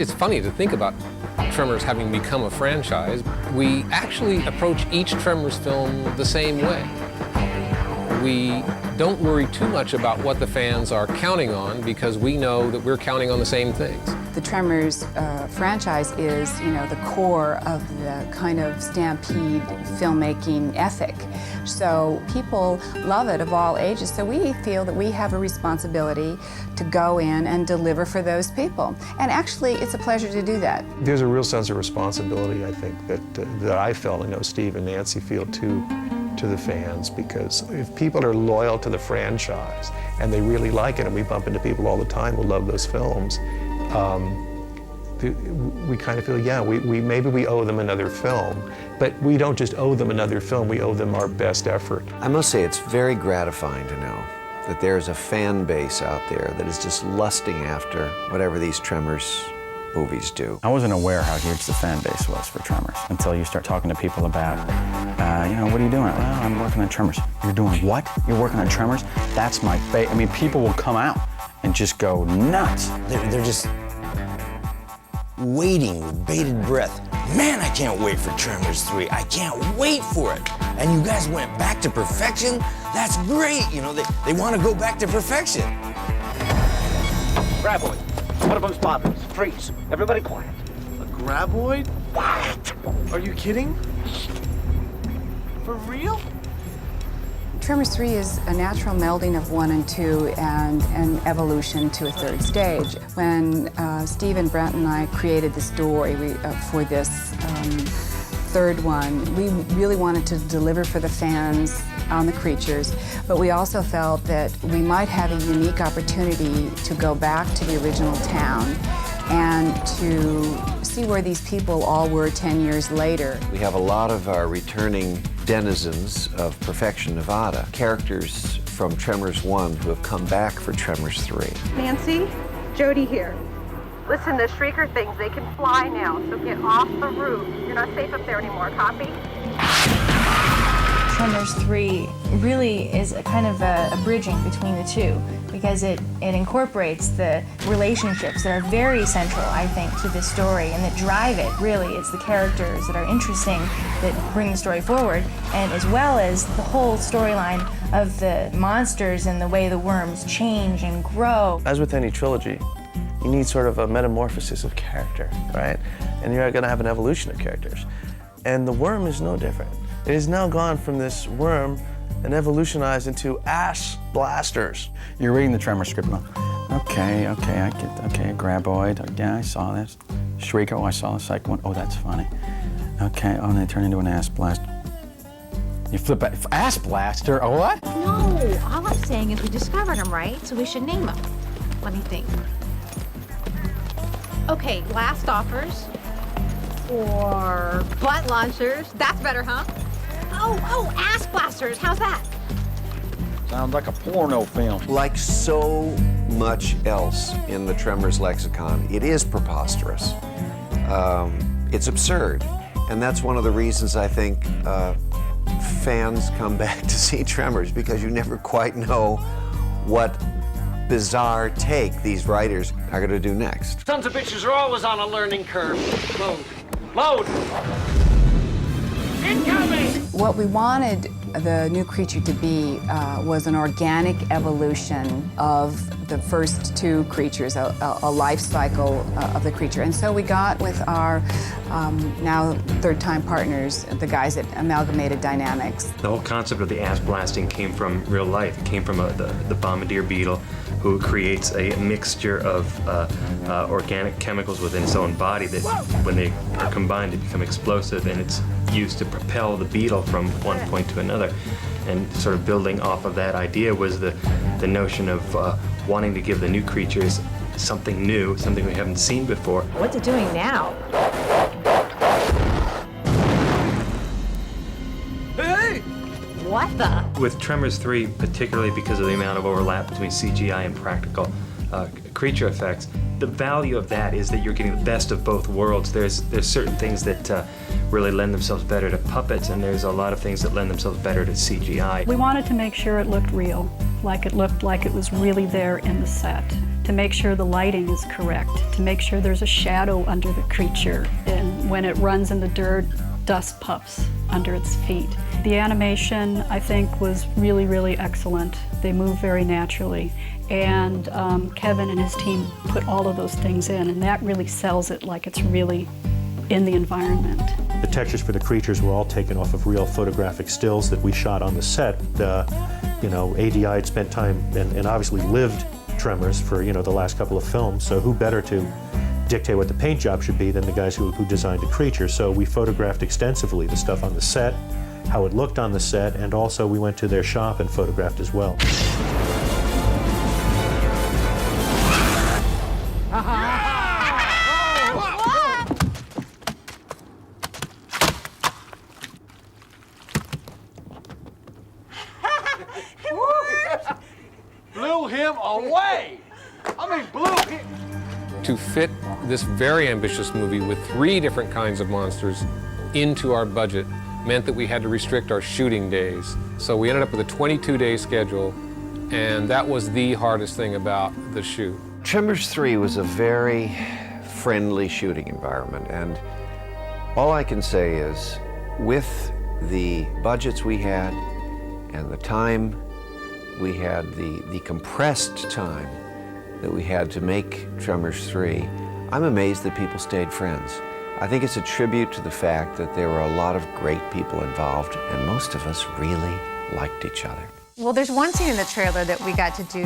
it's funny to think about Tremors having become a franchise. We actually approach each Tremors film the same way. We don't worry too much about what the fans are counting on because we know that we're counting on the same things. The Tremors franchise is, the core of the kind of stampede filmmaking ethic. So people love it of all ages. So we feel that we have a responsibility to go in and deliver for those people. And actually, it's a pleasure to do that. There's a real sense of responsibility, I think, that I felt, I know Steve and Nancy feel too, to the fans, because if people are loyal to the franchise and they really like it, and we bump into people all the time who love those films, we kind of feel, yeah, maybe we owe them another film, but we don't just owe them another film, we owe them our best effort. I must say it's very gratifying to know that there's a fan base out there that is just lusting after whatever these Tremors movies do. I wasn't aware how huge the fan base was for Tremors until you start talking to people about, what are you doing? Well, I'm working on Tremors. You're doing what? You're working on Tremors? That's my favorite. I mean, people will come out and just go nuts. They're just waiting with bated breath. Man, I can't wait for Tremors 3. I can't wait for it. And you guys went back to perfection? That's great. They want to go back to perfection. Graboid. One of them's bobbins. Freeze. Everybody quiet. A graboid? What? Are you kidding? For real? Tremors 3 is a natural melding of 1 and 2 and an evolution to a third stage. When Steve and Brent and I created the story for this third one, we really wanted to deliver for the fans on the creatures, but we also felt that we might have a unique opportunity to go back to the original town and to see where these people all were 10 years later. We have a lot of our returning denizens of Perfection, Nevada, characters from Tremors 1 who have come back for Tremors 3. Nancy, Jody here. Listen, the shrieker things, they can fly now, so get off the roof. You're not safe up there anymore, copy? Tremors 3 really is a kind of a bridging between the two because it incorporates the relationships that are very central, I think, to this story and that drive it, really. It's the characters that are interesting that bring the story forward, and as well as the whole storyline of the monsters and the way the worms change and grow. As with any trilogy, you need sort of a metamorphosis of character, right? And you're gonna have an evolution of characters. And the worm is no different. It has now gone from this worm and evolutionized into ass blasters. You're reading the Tremor script now. Okay, I get, Graboid, yeah, I saw this. Shrieker, oh, I saw the second one. Oh, that's funny. Okay, oh, and they turn into an ass blaster. You flip back, ass blaster, a what? No, all I'm saying is we discovered them, right? So we should name them. What do you think? Okay, blast offers. Or butt launchers. That's better, huh? Oh, ass blasters. How's that? Sounds like a porno film. Like so much else in the Tremors lexicon, it is preposterous. It's absurd. And that's one of the reasons I think fans come back to see Tremors, because you never quite know what bizarre take these writers are going to do next. Sons of bitches are always on a learning curve. Load. Load! Incoming! What we wanted the new creature to be was an organic evolution of the first two creatures, a life cycle of the creature. And so we got with our now third-time partners, the guys at Amalgamated Dynamics. The whole concept of the ass blasting came from real life. It came from the bombardier beetle, who creates a mixture of organic chemicals within its own body that, when they are combined, they become explosive, and it's used to propel the beetle from one point to another. And sort of building off of that idea was the notion of wanting to give the new creatures something new, something we haven't seen before. What's it doing now? Hey! What the? With Tremors 3, particularly because of the amount of overlap between CGI and practical creature effects, the value of that is that you're getting the best of both worlds. There's certain things that really lend themselves better to puppets, and there's a lot of things that lend themselves better to CGI. We wanted to make sure it looked real, like it looked like it was really there in the set. to make sure the lighting is correct, to make sure there's a shadow under the creature, and when it runs in the dirt, dust puffs under its feet. The animation, I think, was really, really excellent. They move very naturally. And Kevin and his team put all of those things in, and that really sells it like it's really in the environment. The textures for the creatures were all taken off of real photographic stills that we shot on the set. You know, ADI had spent time and obviously lived Tremors for, you know, the last couple of films, so who better to dictate what the paint job should be than the guys who designed the creature. So we photographed extensively the stuff on the set, how it looked on the set, and also we went to their shop and photographed as well. Blew him away! I mean, blew him! To fit this very ambitious movie with 3 different kinds of monsters into our budget meant that we had to restrict our shooting days. So we ended up with a 22-day schedule, and that was the hardest thing about the shoot. Tremors 3 was a very friendly shooting environment, and all I can say is, with the budgets we had and the time we had, the compressed time that we had to make Tremors 3, I'm amazed that people stayed friends. I think it's a tribute to the fact that there were a lot of great people involved, and most of us really liked each other. Well, there's one scene in the trailer that we got to do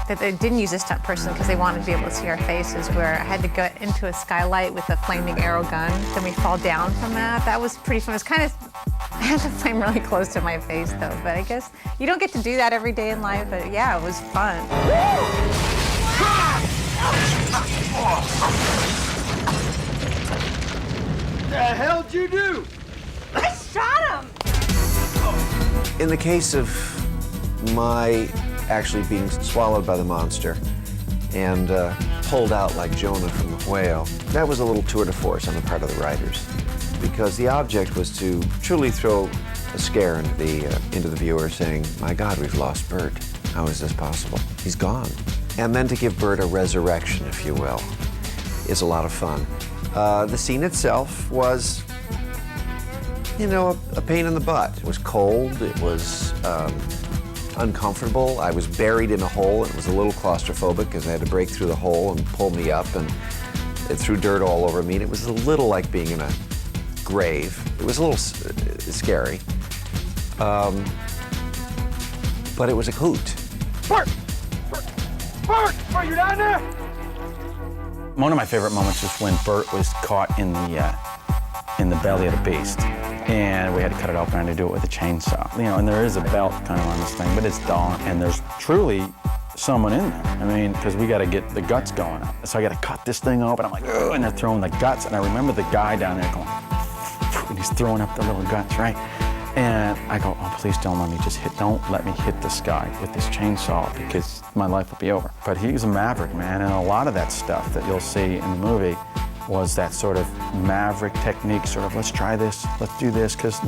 that they didn't use a stunt person because they wanted to be able to see our faces, where I had to go into a skylight with a flaming arrow gun. Then we fall down from that. That was pretty fun. It was kind of, I had the flame really close to my face though, but I guess you don't get to do that every day in life, but yeah, it was fun. What the hell'd you do? I shot him! In the case of my actually being swallowed by the monster and pulled out like Jonah from the whale, that was a little tour de force on the part of the writers, because the object was to truly throw a scare into the viewer, saying, my God, we've lost Bert. How is this possible? He's gone. And then to give Bert a resurrection, if you will, is a lot of fun. The scene itself was, you know, a pain in the butt. It was cold, it was uncomfortable. I was buried in a hole, and it was a little claustrophobic because I had to break through the hole and pull me up, and it threw dirt all over me, and it was a little like being in a grave. It was a little scary, but it was a hoot. Bert! Bert! Are you down there? One of my favorite moments was when Bert was caught in the belly of the beast, and we had to cut it open and to do it with a chainsaw. You know, and there is a belt kind of on this thing, but it's dull, and there's truly someone in there. I mean, because we got to get the guts going up. So I got to cut this thing open. I'm like, ugh, and they're throwing the guts, and I remember the guy down there going, and he's throwing up the little guts, right? And I go, oh, please don't let me hit this guy with this chainsaw, because my life will be over. But he's a maverick, man, and a lot of that stuff that you'll see in the movie was that sort of maverick technique, sort of, let's try this, let's do this, because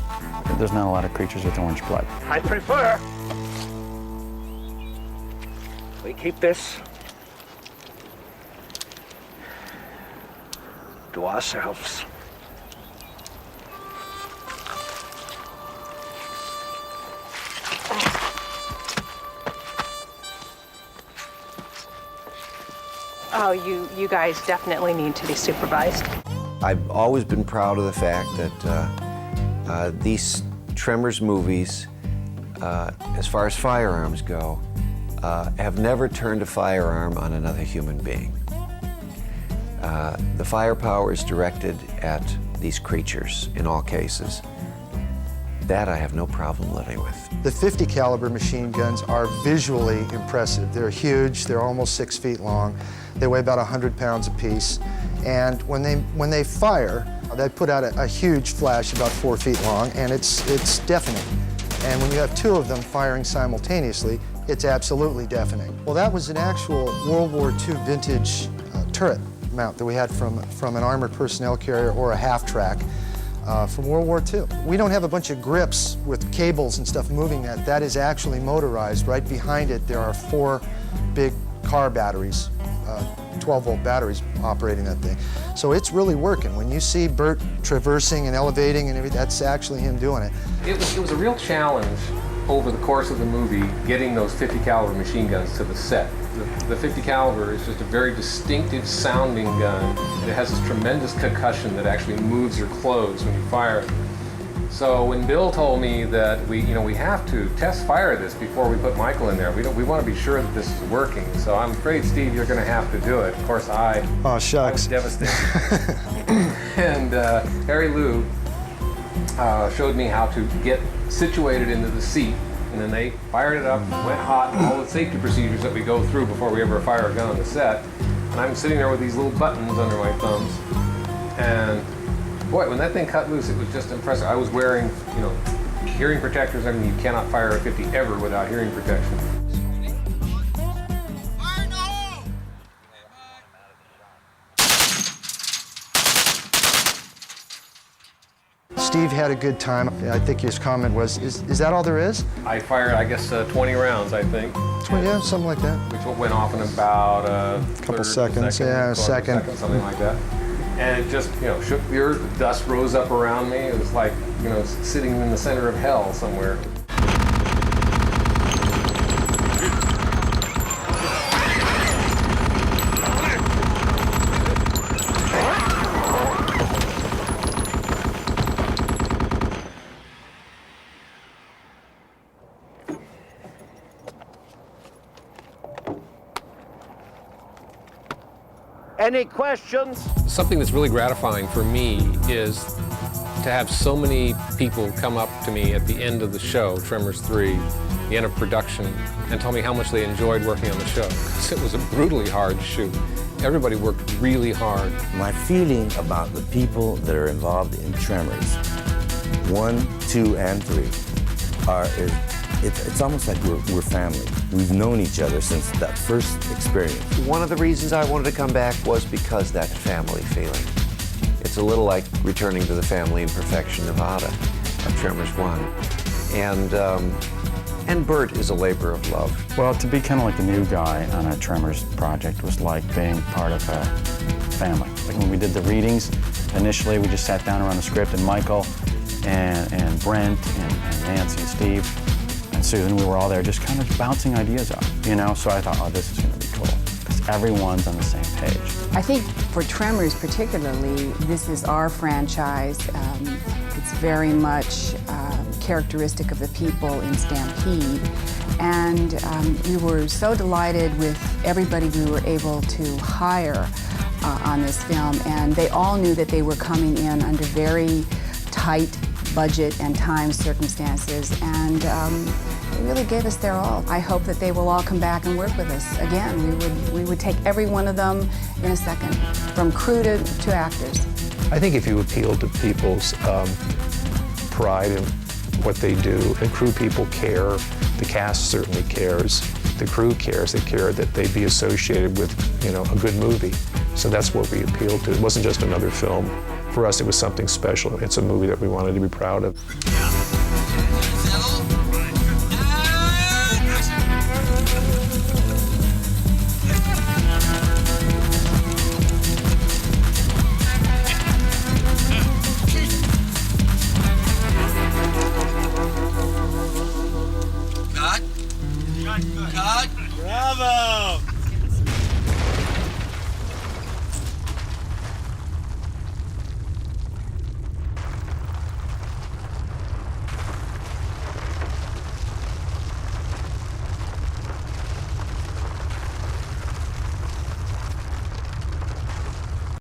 there's not a lot of creatures with orange blood. I prefer we keep this to ourselves. Oh, you guys definitely need to be supervised. I've always been proud of the fact that these Tremors movies, as far as firearms go, have never turned a firearm on another human being. The firepower is directed at these creatures in all cases. That I have no problem living with. The 50 caliber machine guns are visually impressive. They're huge, they're almost 6 feet long. They weigh about 100 pounds apiece. And when they fire, they put out a huge flash about 4 feet long, and it's deafening. And when you have 2 of them firing simultaneously, it's absolutely deafening. Well, that was an actual World War II vintage turret mount that we had from an armored personnel carrier or a half-track from World War II. We don't have a bunch of grips with cables and stuff moving that. That is actually motorized. Right behind it, there are 4 big car batteries 12-volt batteries operating that thing. So it's really working. When you see Burt traversing and elevating and everything, that's actually him doing it. It was a real challenge over the course of the movie getting those 50 caliber machine guns to the set. The 50 caliber is just a very distinctive sounding gun. It has this tremendous concussion that actually moves your clothes when you fire it. So when Bill told me that we have to test fire this before we put Michael in there, we want to be sure that this is working. So I'm afraid, Steve, you're going to have to do it. Of course, I was devastated. And Harry Lou showed me how to get situated into the seat, and then they fired it up, went hot, and all the safety procedures that we go through before we ever fire a gun on the set. And I'm sitting there with these little buttons under my thumbs, and boy, when that thing cut loose, it was just impressive. I was wearing, hearing protectors. I mean, you cannot fire a 50 ever without hearing protection. Steve had a good time. I think his comment was, is that all there is? I fired, I guess, 20 rounds, I think. Yeah, something like that. Which went off in about a couple seconds, second, something like that. And it just, shook the earth, the dust rose up around me. It was like, sitting in the center of hell somewhere. Any questions? Something that's really gratifying for me is to have so many people come up to me at the end of the show, Tremors 3, the end of production, and tell me how much they enjoyed working on the show. Because it was a brutally hard shoot. Everybody worked really hard. My feeling about the people that are involved in Tremors, 1, 2, and 3, it's almost like we're family. We've known each other since that first experience. One of the reasons I wanted to come back was because that family feeling. It's a little like returning to the family in Perfection, Nevada, of Tremors 1. And Burt is a labor of love. Well, to be kind of like the new guy on a Tremors project was like being part of a family. Like when we did the readings, initially we just sat down around the script, and Michael and Brent and Nancy and Steve and Susan, we were all there just kind of bouncing ideas up, So I thought, oh, this is going to be cool, because everyone's on the same page. I think for Tremors particularly, this is our franchise. It's very much characteristic of the people in Stampede. And we were so delighted with everybody we were able to hire on this film. And they all knew that they were coming in under very tight budget and time circumstances, and they really gave us their all. I hope that they will all come back and work with us again. We would take every one of them in a second, from crew to actors. I think if you appeal to people's pride in what they do, and crew people care, the cast certainly cares, the crew cares, they care that they be associated with, a good movie. So that's what we appealed to. It wasn't just another film. For us, it was something special. It's a movie that we wanted to be proud of. Cut. Bravo.